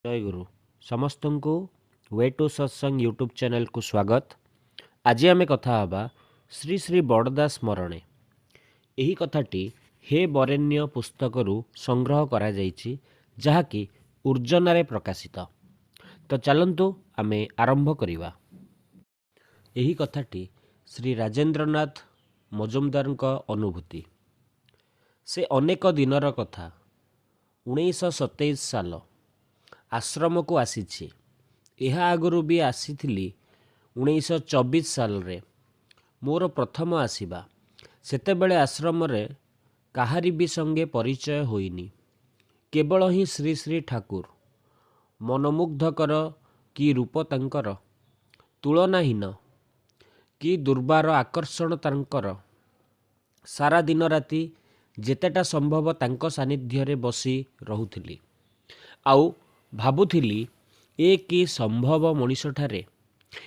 जय गुरु समस्त को वे टू सत्संग यूट्यूब चैनल को स्वागत। आज आम कथा हवा श्री श्री बड़दा स्मरणे। यही कथाटी हे बरेण्य पुस्तक संग्रह करा जाइछि, जहाँकि ऊर्जनारे प्रकाशित। तो चलंतु आमे आरंभ करिवा। यही कथाटी श्री राजेंद्रनाथ मजुमदार अनुभूति। से अनेक दिनर कथा 1927 साल आश्रम को आसीछि। यह आगुरु भी आसीथिली 1924 साल रे मोर प्रथम आसीबा। सेतेबेले आश्रम रे काहारी भी संगे परिचय होइनी। केवल ही श्री श्री ठाकुर मनमुग्धकर कि रूप तांकर, तुलनाहीन कि दुर्बार आकर्षण तांकर। सारा दिन राति जेतेटा संभव तांको सानिध्य रे बसी रहुथिली। आउ भाबुथिली ए कि संभव मनीषठारे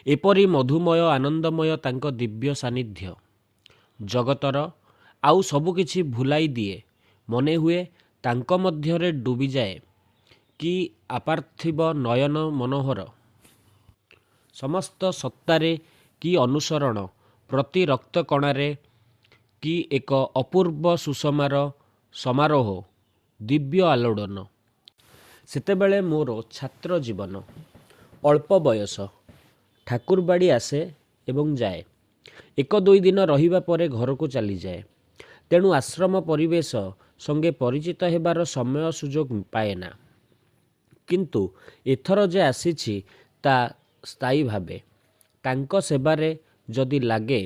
एपरी मधुमय आनंदमय तांको दिव्य सानिध्य जगतर आउ सबुकिछि भुलाई दिए। मने हुए तांको मध्यरे डूबी जाए कि अपार्थिव नयन मनोहर समस्त सत्तारे कि अनुसरण प्रति रक्त कणारे कि एक अपूर्व सुषमार समारोह दिव्य आलोड़न। सेतेबेले मोर छात्र जीवन अल्प बयस। ठाकुरबाड़ी आसे एवं जाए। एक दुई दिन रहिबा परे घर को चली जाए। तेणु आश्रम परिवेश संगे परिचित हेबार समय सुजोग पाएना। किंतु एथर जे आसीछि ता स्थायी भावे तांको सेबारे जदि लागे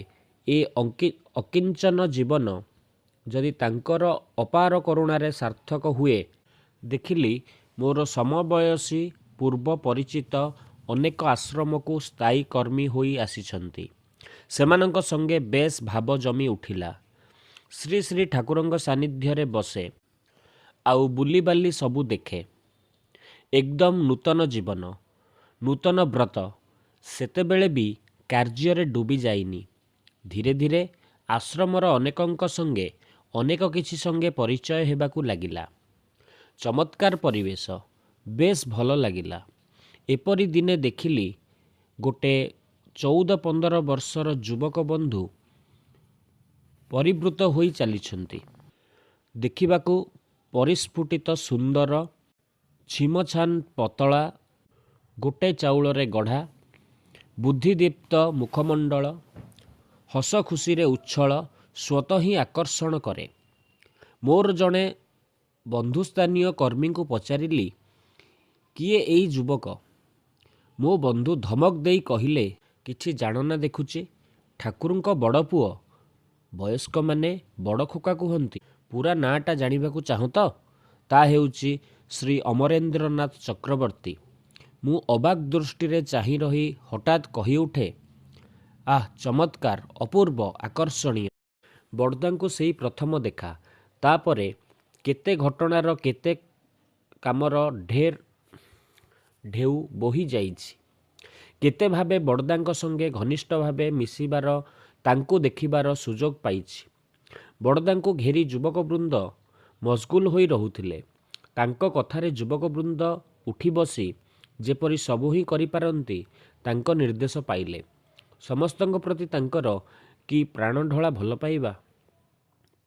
ए अकिंचन जीवन जदि तांकर अपार करुणारे सार्थक हुए। देखिली मोर समबयसी पूर्व परिचित अनेक आश्रम को स्थायी कर्मी होई आसीछंती। सेमानंक संगे बेस भाव जमी उठिला। श्री श्री ठाकुरंक सानिध्य रे बसे आउ बुलीबाली सबु देखे। एकदम नूतन जीवन, नूतन व्रत। सेतेबेले भी कार्य रे डूबी जाइनी। धीरे धीरे आश्रमर अनेकंक संगे अनेक किछि संगे परिचय हेबाकू लागिला। चमत्कार परिवेश, बेस भल लागिला। एपरी दिने देखिली गोटे 14-15 वर्षर युवक बंधु परिवृत होई चलीछंती। देखिबाकू परिस्फुटित सुंदर, छिमछान पतला, गोटे चाउलरे गढ़ा, बुद्धिदीप्त मुखमंडल, हस खुशी रे उच्छल स्वतः ही आकर्षण करे। मोर जणे बंधुस्थानीय कर्मी को पचारिली, किए एई युवक? मो बंधु धमक देई कहिले, किछि जानना देखुची, ठाकुरंक बड़ पुओ। वयस्क माने बड़ खोका कुहंती। पूरा नाटा जानिबाकू चाहो तो? ता हेउची श्री अमरेंद्रनाथ चक्रवर्ती। मु अबाक दृष्टि रे चाही रही हठात कही उठे, आह चमत्कार, अपूर्व, आकर्षणीय। बड़दांको सेई प्रथम देखा। तापरे केते घटनार केते कामर ढेउ बोही जाइछि। केते भावे बड़दांको संगे घनिष्ठ भावे मिसिबार, तांको देखिबार सुजोग पाइछि। बड़दांको घेरी युवक वृंद मशगुल होई रहुथिले। तांको कथारे युवक वृंद उठी बसी जेपरी सबु ही करि पारंती तांको निर्देश पाइले। समस्तंक प्रति तांकर कि प्राण ढोला भल पाइबा।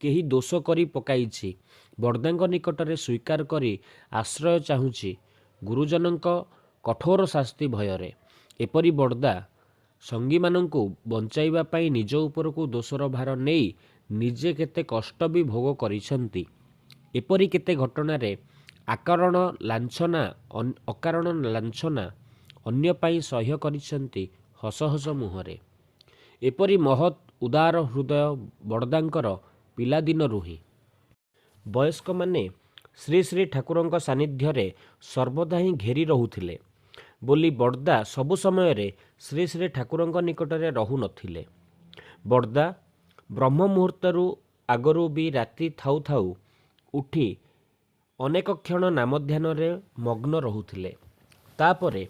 केही दोष करी पकाइछि, बड़दांक निकटरे स्वीकार करी आश्रय चाहुछि गुरुजनंक कठोर शास्ति भୟରେ। एपरी बड़दा संगी मानंकु बंचाइबा पाई निज उपरकु दोषर भार नेई निजे केते कष्ट भी भोग करिसंती। एपरी केते घटनारे अकारण लांछना अन्य पाई सह्य करिसंती हस हस मुहरे। एपरी महत् उदार हृदय बड़दांकर पिलादिन रुही। वयस्क माने श्री श्री ठाकुरंक सानिध्य रे सर्वदा ही घेरी रहुथिले बोली बड़दा सबु समय रे श्री श्री ठाकुरंक निकटरे रहु नथिले। बड़दा ब्रह्म मुहूर्तरु आगरु भी राति थाउ थाउ उठी अनेक क्षण नामध्यान रे मग्न रहुथिले। तापरे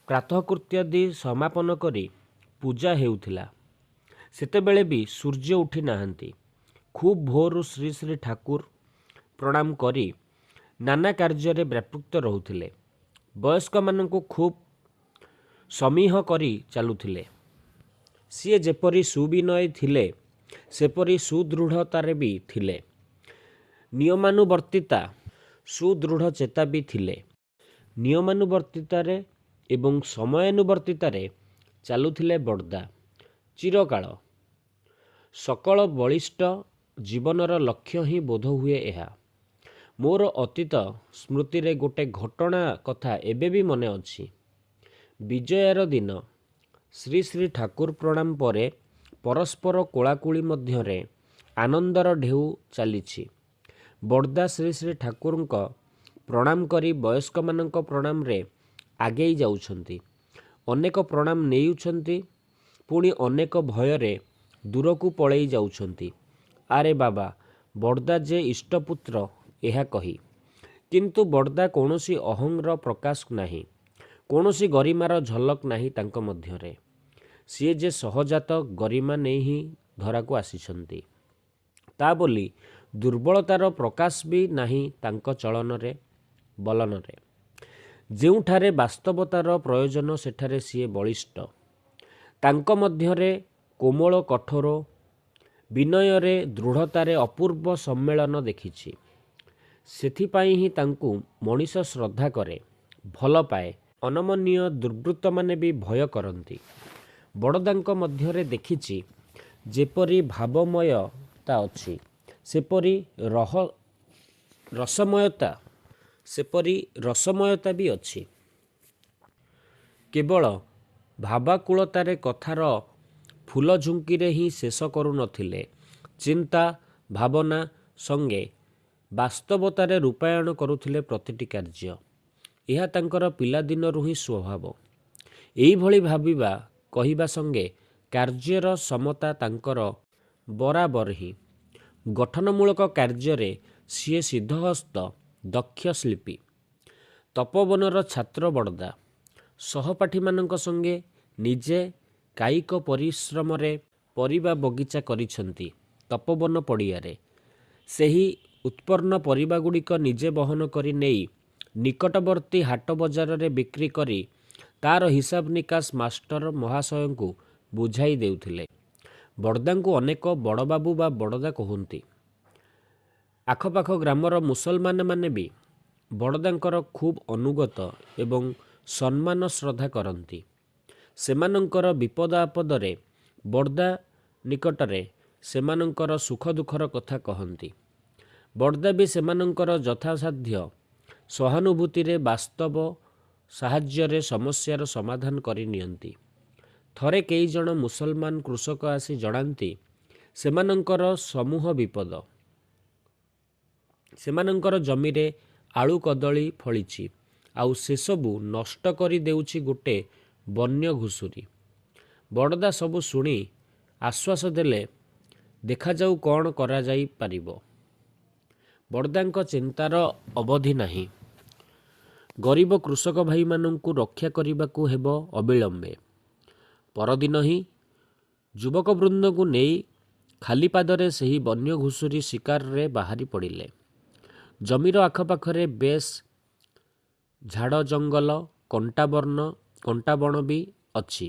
प्रातःकृत्यादि समापन करी पूजा हेउथिला। सेतेबेले भी सूर्य उठी नाहंती। खूब भोरु श्री श्री ठाकुर प्रणाम करी नाना कार्य रे व्यापृत रहुथिले। ବୟସ୍କମାନଙ୍କୁ ଖୁବ୍ ସମୀହ କରି ଚାଲୁଥିଲେ। ସିଏ ଯେପରି ସୁବିନୟୀ ଥିଲେ ସେପରି ସୁଦୃଢ଼ତାରେ ବି ଥିଲେ। ନିୟମାନୁବର୍ତ୍ତିତା ସୁଦୃଢ଼ ଚେତା ବି ଥିଲେ। ନିୟମାନୁବର୍ତ୍ତିତାରେ ଏବଂ ସମୟାନୁବର୍ତ୍ତିତାରେ ଚାଲୁଥିଲେ ବଡ଼ଦା ଚିରକାଳ। ସକଳ ବଳିଷ୍ଠ ଜୀବନର ଲକ୍ଷ୍ୟ ହିଁ ବୋଧହୁଏ ଏହା। ମୋର ଅତୀତ ସ୍ମୃତିରେ ଗୋଟେ ଘଟଣା କଥା ଏବେ ବି ମନେ ଅଛି। ବିଜୟାର ଦିନ ଶ୍ରୀ ଶ୍ରୀ ଠାକୁର ପ୍ରଣାମ ପରେ ପରସ୍ପର କୋଳାକୁଳି ମଧ୍ୟରେ ଆନନ୍ଦର ଢେଉ ଚାଲିଛି। ବଡ଼ଦା ଶ୍ରୀ ଶ୍ରୀ ଠାକୁରଙ୍କ ପ୍ରଣାମ କରି ବୟସ୍କମାନଙ୍କ ପ୍ରଣାମରେ ଆଗେଇ ଯାଉଛନ୍ତି। ଅନେକ ପ୍ରଣାମ ନେଉଛନ୍ତି, ପୁଣି ଅନେକ ଭୟରେ ଦୂରକୁ ପଳେଇ ଯାଉଛନ୍ତି। ଆରେ ବାବା, ବଡ଼ଦା ଯେ ଇଷ୍ଟପୁତ୍ର ଏହା କହି। କିନ୍ତୁ ବଡ଼ଦା କୌଣସି ଅହଂର ପ୍ରକାଶ ନାହିଁ, କୌଣସି ଗରିମାର ଝଲକ ନାହିଁ ତାଙ୍କ ମଧ୍ୟରେ। ସିଏ ଯେ ସହଜାତ ଗରିମା ନେଇ ହିଁ ଧରାକୁ ଆସିଛନ୍ତି। ତା ବୋଲି ଦୁର୍ବଳତାର ପ୍ରକାଶ ବି ନାହିଁ ତାଙ୍କ ଚଳନରେ ବଲନରେ। ଯେଉଁଠାରେ ବାସ୍ତବତାର ପ୍ରୟୋଜନ ସେଠାରେ ସିଏ ବଳିଷ୍ଠ। ତାଙ୍କ ମଧ୍ୟରେ କୋମଳ କଠୋର, ବିନୟରେ ଦୃଢ଼ତାରେ ଅପୂର୍ବ ସମ୍ମେଳନ ଦେଖିଛି। ସେଥିପାଇଁ ହିଁ ତାଙ୍କୁ ମଣିଷ ଶ୍ରଦ୍ଧା କରେ, ଭଲ ପାଏ। ଅନମନୀୟ ଦୁର୍ବୃତ୍ତମାନେ ବି ଭୟ କରନ୍ତି। ବଡ଼ଦାଙ୍କ ମଧ୍ୟରେ ଦେଖିଛି ଯେପରି ଭାବମୟତା ଅଛି ସେପରି ରସମୟତା ବି ଅଛି। କେବଳ ଭାବାକୁଳତାରେ କଥାର ଫୁଲଝୁଙ୍କିରେ ହିଁ ଶେଷ କରୁନଥିଲେ, ଚିନ୍ତା ଭାବନା ସଙ୍ଗେ ବାସ୍ତବତାରେ ରୂପାୟଣ କରୁଥିଲେ ପ୍ରତିଟି କାର୍ଯ୍ୟ। ଏହା ତାଙ୍କର ପିଲାଦିନରୁ ହିଁ ସ୍ୱଭାବ। ଏଇଭଳି ଭାବିବା କହିବା ସଙ୍ଗେ କାର୍ଯ୍ୟର ସମତା ତାଙ୍କର ବରାବର ହିଁ। ଗଠନମୂଳକ କାର୍ଯ୍ୟରେ ସିଏ ସିଦ୍ଧହସ୍ତ, ଦକ୍ଷ ଶିଳ୍ପୀ। ତପୋବନର ଛାତ୍ର ବଡ଼ଦା। ସହପାଠୀମାନଙ୍କ ସଙ୍ଗେ ନିଜେ କାୟିକ ପରିଶ୍ରମରେ ପରିବା ବଗିଚା କରିଛନ୍ତି ତପୋବନ ପଡ଼ିଆରେ। ସେହି ଉତ୍ପନ୍ନ ପରିବାଗୁଡ଼ିକ ନିଜେ ବହନ କରି ନେଇ ନିକଟବର୍ତ୍ତୀ ହାଟ ବଜାରରେ ବିକ୍ରି କରି ତାର ହିସାବ ନିକାଶ ମାଷ୍ଟର ମହାଶୟଙ୍କୁ ବୁଝାଇ ଦେଉଥିଲେ। ବଡ଼ଦାଙ୍କୁ ଅନେକ ବଡ଼ବାବୁ ବା ବଡ଼ଦା କହନ୍ତି। ଆଖପାଖ ଗ୍ରାମର ମୁସଲମାନମାନେ ବି ବଡ଼ଦାଙ୍କର ଖୁବ୍ ଅନୁଗତ ଏବଂ ସମ୍ମାନ ଶ୍ରଦ୍ଧା କରନ୍ତି। ସେମାନଙ୍କର ବିପଦ ଆପଦରେ ବଡ଼ଦା ନିକଟରେ ସେମାନଙ୍କର ସୁଖ ଦୁଃଖର କଥା କହନ୍ତି। ବଡ଼ଦା ବି ସେମାନଙ୍କର ଯଥାସାଧ୍ୟ ସହାନୁଭୂତିରେ ବାସ୍ତବ ସାହାଯ୍ୟରେ ସମସ୍ୟାର ସମାଧାନ କରି ନିଅନ୍ତି। ଥରେ କେଇ ଜଣ ମୁସଲମାନ କୃଷକ ଆସି ଜଣାନ୍ତି ସେମାନଙ୍କର ସମୂହ ବିପଦ। ସେମାନଙ୍କର ଜମିରେ ଆଳୁ କଦଳୀ ଫଳିଛି, ଆଉ ସେସବୁ ନଷ୍ଟ କରି ଦେଉଛି ଗୋଟେ ବନ୍ୟ ଘୁଷୁରି। ବଡ଼ଦା ସବୁ ଶୁଣି ଆଶ୍ୱାସ ଦେଲେ, ଦେଖାଯାଉ କ'ଣ କରାଯାଇ ପାରିବ। ବଡ଼ଦାଙ୍କ ଚିନ୍ତାର ଅବଧି ନାହିଁ। ଗରିବ କୃଷକ ଭାଇମାନଙ୍କୁ ରକ୍ଷା କରିବାକୁ ହେବ ଅବିଳମ୍ବେ। ପରଦିନ ହିଁ ଯୁବକବୃନ୍ଦଙ୍କୁ ନେଇ ଖାଲି ପାଦରେ ସେହି ବନ୍ୟ ଘୁଷୁରି ଶିକାରରେ ବାହାରି ପଡ଼ିଲେ। ଜମିର ଆଖପାଖରେ ବେଶ୍ ଝାଡ଼ ଜଙ୍ଗଲ, କଣ୍ଟା ବଣ ବି ଅଛି।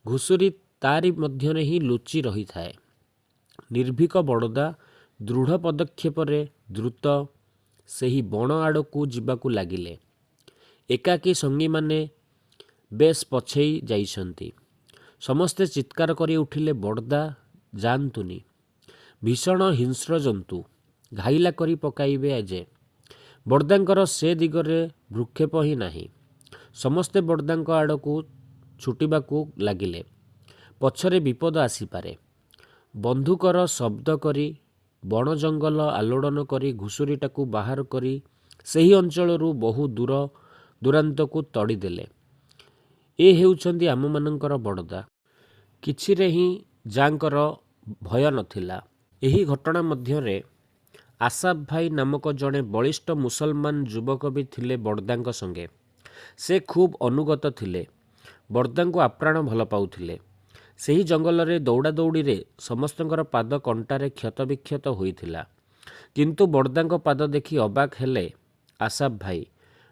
ଘୁଷୁରି ତାରି ମଧ୍ୟରେ ହିଁ ଲୁଚି ରହିଥାଏ। ନିର୍ଭୀକ ବଡ଼ଦା ଦୃଢ଼ ପଦକ୍ଷେପରେ ଦ୍ରୁତ ସେହି ବଣ ଆଡ଼କୁ ଯିବାକୁ ଲାଗିଲେ। ଏକାକୀ ସଙ୍ଗୀମାନେ ବେଶ୍ ପଛେଇ ଯାଇଛନ୍ତି। ସମସ୍ତେ ଚିତ୍କାର କରି ଉଠିଲେ, ବଡ଼ଦା ଯାଆନ୍ତୁନି, ଭୀଷଣ ହିଂସ୍ର ଜନ୍ତୁ, ଘାଇଲା କରି ପକାଇବେ ଯେ। ବଡ଼ଦାଙ୍କର ସେ ଦିଗରେ ଭ୍ରୂକ୍ଷେପ ହିଁ ନାହିଁ। ସମସ୍ତେ ବଡ଼ଦାଙ୍କ ଆଡ଼କୁ ଛୁଟିବାକୁ ଲାଗିଲେ। ପଛରେ ବିପଦ ଆସିପାରେ। ବନ୍ଧୁକର ଶବ୍ଦ କରି ବଣ ଜଙ୍ଗଲ ଆଲୋଡ଼ନ କରି ଘୁଷୁରିଟାକୁ ବାହାର କରି ସେହି ଅଞ୍ଚଳରୁ ବହୁ ଦୂରାନ୍ତକୁ ତଡ଼ିଦେଲେ। ଏ ହେଉଛନ୍ତି ଆମମାନଙ୍କର ବଡ଼ଦା। କିଛିରେ ହିଁ ଯା'ଙ୍କର ଭୟ ନଥିଲା। ଏହି ଘଟଣା ମଧ୍ୟରେ ଆସାଫ ଭାଇ ନାମକ ଜଣେ ବଳିଷ୍ଠ ମୁସଲମାନ ଯୁବକ ବି ଥିଲେ ବଡ଼ଦାଙ୍କ ସଙ୍ଗେ। ସେ ଖୁବ୍ ଅନୁଗତ ଥିଲେ, ବଡ଼ଦାଙ୍କୁ ଆପ୍ରାଣ ଭଲ ପାଉଥିଲେ। ସେହି ଜଙ୍ଗଲରେ ଦୌଡ଼ାଦୌଡ଼ିରେ ସମସ୍ତଙ୍କର ପାଦ କଣ୍ଟାରେ କ୍ଷତ ବିକ୍ଷତ ହୋଇଥିଲା। କିନ୍ତୁ ବଡ଼ଦାଙ୍କ ପାଦ ଦେଖି ଅବାକ୍ ହେଲେ ଆସାଫ ଭାଇ।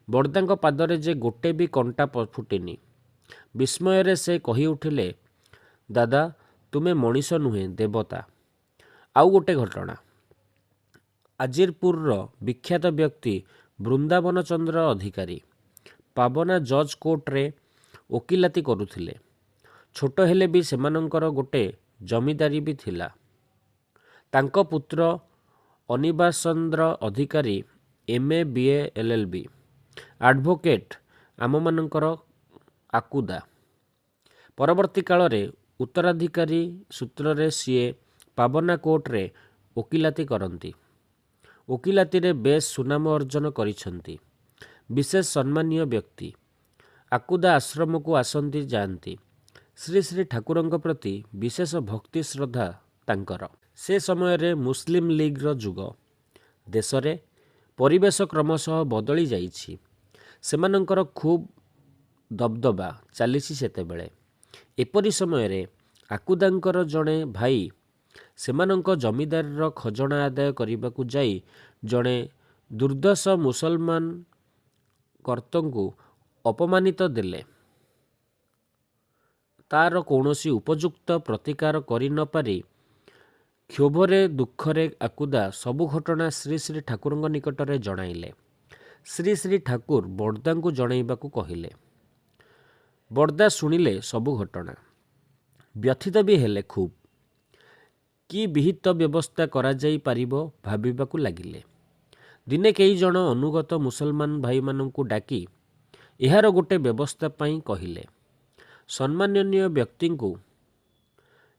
ବଡ଼ଦାଙ୍କ ପାଦରେ ଯେ ଗୋଟେ ବି କଣ୍ଟା ଫୁଟିନି। ବିସ୍ମୟରେ ସେ କହି ଉଠିଲେ, ଦାଦା, ତୁମେ ମଣିଷ ନୁହେଁ, ଦେବତା। ଆଉ ଗୋଟେ ଘଟଣା। ଆଜିରପୁରର ବିଖ୍ୟାତ ବ୍ୟକ୍ତି ବୃନ୍ଦାବନ ଚନ୍ଦ୍ର ଅଧିକାରୀ ପାବନା ଜଜ୍ କୋର୍ଟରେ ଓକିଲାତି କରୁଥିଲେ। ଛୋଟ ହେଲେ ବି ସେମାନଙ୍କର ଗୋଟେ ଜମିଦାରୀ ବି ଥିଲା। ତାଙ୍କ ପୁତ୍ର ଅନିବାସ ଚନ୍ଦ୍ର ଅଧିକାରୀ MA BA LLB ଆଡ଼ଭୋକେଟ୍ ଆମମାନଙ୍କର ଆକୁଦା। ପରବର୍ତ୍ତୀ କାଳରେ ଉତ୍ତରାଧିକାରୀ ସୂତ୍ରରେ ସିଏ ପାବନା କୋର୍ଟରେ ଓକିଲାତି କରନ୍ତି। ଓକିଲାତିରେ ବେଶ୍ ସୁନାମ ଅର୍ଜନ କରିଛନ୍ତି। ବିଶେଷ ସମ୍ମାନୀୟ ବ୍ୟକ୍ତି। ଆକୁଦା ଆଶ୍ରମକୁ ଆସନ୍ତି ଯାଆନ୍ତି। ଶ୍ରୀ ଶ୍ରୀ ଠାକୁରଙ୍କ ପ୍ରତି ବିଶେଷ ଭକ୍ତି ଶ୍ରଦ୍ଧା ତାଙ୍କର। ସେ ସମୟରେ ମୁସଲିମ ଲିଗ୍ର ଯୁଗ। ଦେଶରେ ପରିବେଶ କ୍ରମଶଃ ବଦଳି ଯାଇଛି। ସେମାନଙ୍କର ଖୁବ୍ ଦବଦବା ଚାଲିଛି ସେତେବେଳେ। ଏପରି ସମୟରେ ଆକୁଦାଙ୍କର ଜଣେ ଭାଇ ସେମାନଙ୍କ ଜମିଦାରୀର ଖଜଣା ଆଦାୟ କରିବାକୁ ଯାଇ ଜଣେ ଦୁର୍ଦ୍ଧର୍ଷ ମୁସଲମାନ କର୍ତ୍ତଙ୍କୁ ଅପମାନିତ ଦେଲେ। ତାର କୌଣସି ଉପଯୁକ୍ତ ପ୍ରତିକାର କରି ନ ପାରି କ୍ଷୋଭରେ ଦୁଃଖରେ ଆକୁଦା ସବୁ ଘଟଣା ଶ୍ରୀ ଶ୍ରୀ ଠାକୁରଙ୍କ ନିକଟରେ ଜଣାଇଲେ। ଶ୍ରୀ ଶ୍ରୀ ଠାକୁର ବଡ଼ଦାଙ୍କୁ ଜଣାଇବାକୁ କହିଲେ। ବଡ଼ଦା ଶୁଣିଲେ ସବୁ ଘଟଣା। ବ୍ୟଥିତ ବି ହେଲେ ଖୁବ୍। କି ବିହିତ ବ୍ୟବସ୍ଥା କରାଯାଇ ପାରିବ ଭାବିବାକୁ ଲାଗିଲେ। ଦିନେ କେଇ ଜଣ ଅନୁଗତ ମୁସଲମାନ ଭାଇମାନଙ୍କୁ ଡାକି ଏହାର ଗୋଟେ ବ୍ୟବସ୍ଥା ପାଇଁ କହିଲେ। ସମ୍ମାନନୀୟ ବ୍ୟକ୍ତିଙ୍କୁ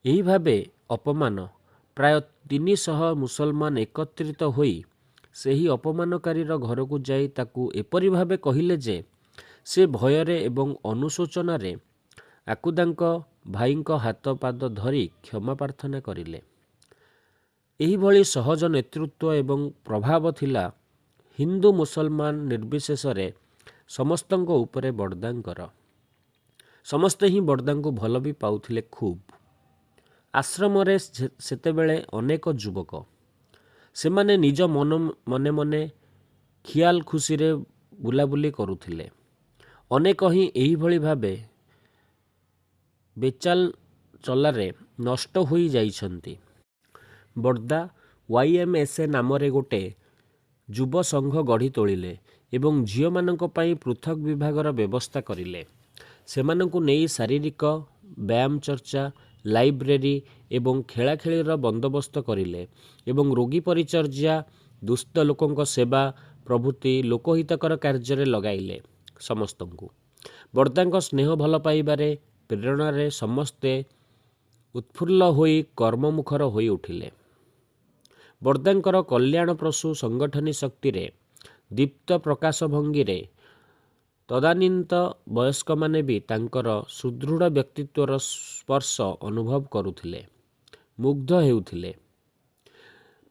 ଏହି ଭାବେ ଅପମାନ। ପ୍ରାୟ 300 ମୁସଲମାନ ଏକତ୍ରିତ ହୋଇ ସେହି ଅପମାନକାରୀର ଘରକୁ ଯାଇ ତାକୁ ଏପରି ଭାବେ କହିଲେ ଯେ ସେ ଭୟରେ ଏବଂ ଅନୁଶୋଚନାରେ ଆକୁଦାଙ୍କ ଭାଇଙ୍କ ହାତ ପାଦ ଧରି କ୍ଷମା ପ୍ରାର୍ଥନା କରିଲେ। ଏହିଭଳି ସହଜ ନେତୃତ୍ୱ ଏବଂ ପ୍ରଭାବ ଥିଲା ହିନ୍ଦୁ ମୁସଲମାନ ନିର୍ବିଶେଷରେ ସମସ୍ତଙ୍କ ଉପରେ ବଡ଼ଦାଙ୍କର। ସମସ୍ତେ ହିଁ ବଡ଼ଦାଙ୍କୁ ଭଲ ବି ପାଉଥିଲେ ଖୁବ୍। ଆଶ୍ରମରେ ସେତେବେଳେ ଅନେକ ଯୁବକ। ସେମାନେ ନିଜ ମନେ ମନେ ଖିଆଲ ଖୁସିରେ ବୁଲାବୁଲି କରୁଥିଲେ। ଅନେକ ହିଁ ଏହିଭଳି ଭାବେ ବେଚାଲ ଚଲାରେ ନଷ୍ଟ ହୋଇ ଯାଇଛନ୍ତି। ବଡ଼ଦା YMSA ନାମରେ ଗୋଟେ ଯୁବ ସଂଘ ଗଢ଼ି ତୋଳିଲେ ଏବଂ ଝିଅମାନଙ୍କ ପାଇଁ ପୃଥକ ବିଭାଗର ବ୍ୟବସ୍ଥା କରିଲେ। ସେମାନଙ୍କୁ ନେଇ ଶାରୀରିକ ବ୍ୟାୟାମ ଚର୍ଚ୍ଚା, ଲାଇବ୍ରେରୀ ଏବଂ ଖେଳାଖେଳିର ବନ୍ଦୋବସ୍ତ କରିଲେ ଏବଂ ରୋଗୀ ପରିଚର୍ଯ୍ୟା, ଦୁସ୍ଥ ଲୋକଙ୍କ ସେବା ପ୍ରଭୃତି ଲୋକହିତକର କାର୍ଯ୍ୟରେ ଲଗାଇଲେ ସମସ୍ତଙ୍କୁ। ବଡ଼ଦାଙ୍କ ସ୍ନେହ ଭଲ ପାଇବାରେ ପ୍ରେରଣାରେ ସମସ୍ତେ ଉତ୍ଫୁଲ୍ଲ ହୋଇ କର୍ମମୁଖର ହୋଇ ଉଠିଲେ। ବଡ଼ଦାଙ୍କର କଲ୍ୟାଣପ୍ରସୂ ସଂଗଠନୀ ଶକ୍ତିରେ ଦୀପ୍ତ ପ୍ରକାଶ ଭଙ୍ଗୀରେ ତଦାନୀନ୍ତ ବୟସ୍କମାନେ ବି ତାଙ୍କର ସୁଦୃଢ଼ ବ୍ୟକ୍ତିତ୍ୱର ସ୍ପର୍ଶ ଅନୁଭବ କରୁଥିଲେ, ମୁଗ୍ଧ ହେଉଥିଲେ।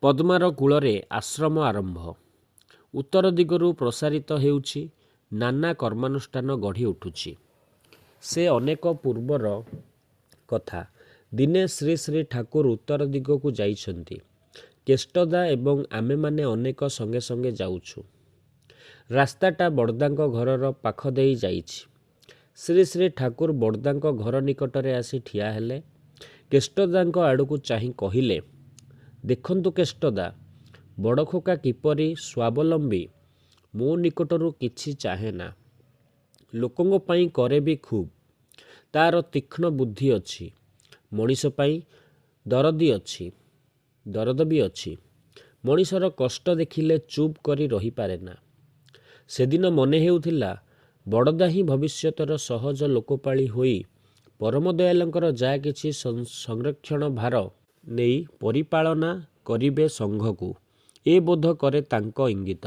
ପଦ୍ମାର କୂଳରେ ଆଶ୍ରମ ଆରମ୍ଭ। ଉତ୍ତର ଦିଗରୁ ପ୍ରସାରିତ ହେଉଛି। ନାନା କର୍ମାନୁଷ୍ଠାନ ଗଢ଼ି ଉଠୁଛି। ସେ ଅନେକ ପୂର୍ବର କଥା। ଦିନେ ଶ୍ରୀ ଶ୍ରୀ ଠାକୁର ଉତ୍ତର ଦିଗକୁ ଯାଇଛନ୍ତି। କେଷ୍ଟଦା ଏବଂ ଆମେମାନେ ଅନେକ ସଙ୍ଗେ ସଙ୍ଗେ ଯାଉଛୁ। ରାସ୍ତାଟା ବଡ଼ଦାଙ୍କ ଘରର ପାଖ ଦେଇ ଯାଇଛି। ଶ୍ରୀ ଶ୍ରୀ ଠାକୁର ବଡ଼ଦାଙ୍କ ଘର ନିକଟରେ ଆସି ଠିଆ ହେଲେ। କେଷ୍ଟଦାଙ୍କ ଆଡ଼କୁ ଚାହିଁ କହିଲେ, ଦେଖନ୍ତୁ କେଷ୍ଟଦା, ବଡ଼ଖୋକା କିପରି ସ୍ୱାବଲମ୍ବୀ। ମୋ ନିକଟରୁ କିଛି ଚାହେଁନା। ଲୋକଙ୍କ ପାଇଁ କରେ ବି ଖୁବ୍। ତାର ତୀକ୍ଷ୍ଣ ବୁଦ୍ଧି ଅଛି। ମଣିଷ ପାଇଁ ଦରଦ ବି ଅଛି। ମଣିଷର କଷ୍ଟ ଦେଖିଲେ ଚୁପ୍ କରି ରହିପାରେନା। ସେଦିନ ମନେ ହେଉଥିଲା ବଡ଼ଦା ହିଁ ଭବିଷ୍ୟତର ସହଜ ଲୋକପାଳି ହୋଇ ପରମ ଦୟାଲଙ୍କର ଯାହା କିଛି ସଂରକ୍ଷଣ ଭାର ନେଇ ପରିପାଳନା କରିବେ ସଂଘକୁ। ଏ ବୋଧ କରେ ତାଙ୍କ ଇଙ୍ଗିତ।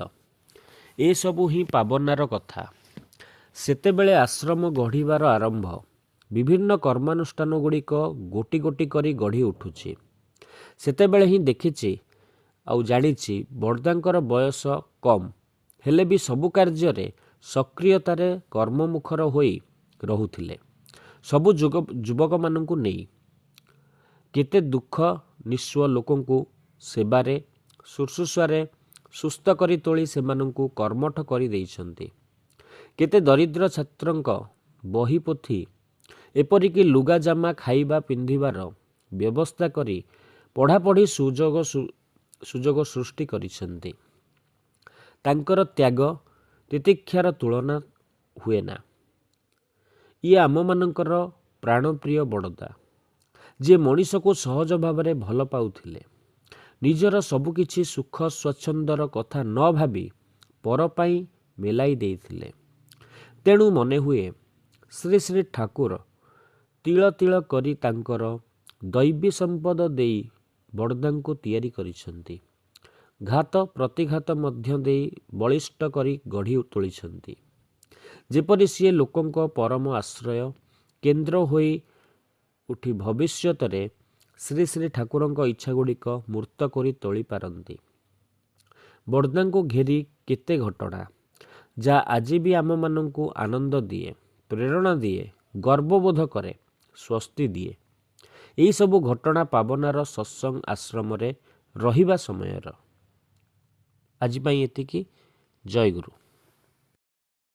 ଏସବୁ ହିଁ ପାବନାର କଥା। ସେତେବେଳେ ଆଶ୍ରମ ଗଢ଼ିବାର ଆରମ୍ଭ। ବିଭିନ୍ନ କର୍ମାନୁଷ୍ଠାନଗୁଡ଼ିକ ଗୋଟି ଗୋଟି କରି ଗଢ଼ି ଉଠୁଛି। ସେତେବେଳେ ହିଁ ଦେଖିଛି ଆଉ ଜାଣିଛି ବଡ଼ଦାଙ୍କର ବୟସ କମ୍ ହେଲେ ବି ସବୁ କାର୍ଯ୍ୟରେ ସକ୍ରିୟତାରେ କର୍ମମୁଖର ହୋଇ ରହୁଥିଲେ। ସବୁ ଯୁବକମାନଙ୍କୁ ନେଇ କେତେ ଦୁଃଖ ନିଃସ୍ୱ ଲୋକଙ୍କୁ ସେବାରେ ଶୁଶ୍ରୂଷାରେ ସୁସ୍ଥ କରି ତୋଳି ସେମାନଙ୍କୁ କର୍ମଠ କରି ଦେଇଛନ୍ତି। କେତେ ଦରିଦ୍ର ଛାତ୍ରଙ୍କ ବହି ପୋଥି ଏପରିକି ଲୁଗା ଜାମା ଖାଇବା ପିନ୍ଧିବାର ବ୍ୟବସ୍ଥା କରି ପଢ଼ାପଢ଼ି ସୁଯୋଗ ସୃଷ୍ଟି କରିଛନ୍ତି। ତାଙ୍କର ତ୍ୟାଗ ତିତିକ୍ଷାର ତୁଳନା ହୁଏ ନା। ଇଏ ଆମମାନଙ୍କର ପ୍ରାଣପ୍ରିୟ ବଡ଼ଦା, ଯିଏ ମଣିଷକୁ ସହଜ ଭାବରେ ଭଲ ପାଉଥିଲେ, ନିଜର ସବୁକିଛି ସୁଖ ସ୍ୱାଚ୍ଛନ୍ଦ୍ୟର କଥା ନ ଭାବି ପର ପାଇଁ ମେଲାଇ ଦେଇଥିଲେ। ତେଣୁ ମନେହୁଏ ଶ୍ରୀ ଶ୍ରୀ ଠାକୁର ତିଳ ତିଳ କରି ତାଙ୍କର ଦୈବୀ ସମ୍ପଦ ଦେଇ ବଡ଼ଦାଙ୍କୁ ତିଆରି କରିଛନ୍ତି। ଘାତ ପ୍ରତିଘାତ ମଧ୍ୟ ଦେଇ ବଳିଷ୍ଠ କରି ଗଢ଼ି ତୋଳିଛନ୍ତି। ଯେପରି ସିଏ ଲୋକଙ୍କ ପରମ ଆଶ୍ରୟ କେନ୍ଦ୍ର ହୋଇ ଉଠି ଭବିଷ୍ୟତରେ ଶ୍ରୀ ଶ୍ରୀ ଠାକୁରଙ୍କ ଇଚ୍ଛାଗୁଡ଼ିକ ମୂର୍ତ୍ତ କରି ତୋଳିପାରନ୍ତି। ବଡ଼ଦାଙ୍କୁ ଘେରି କେତେ ଘଟଣା, ଯାହା ଆଜି ବି ଆମମାନଙ୍କୁ ଆନନ୍ଦ ଦିଏ, ପ୍ରେରଣା ଦିଏ, ଗର୍ବବୋଧ କରେ, ସ୍ୱସ୍ତି ଦିଏ। ଏହିସବୁ ଘଟଣା ପାବନାର ସତ୍ସଙ୍ଗ ଆଶ୍ରମରେ ରହିବା ସମୟର। ଆଜି ପାଇଁ ଏତିକି। ଜୟ ଗୁରୁ।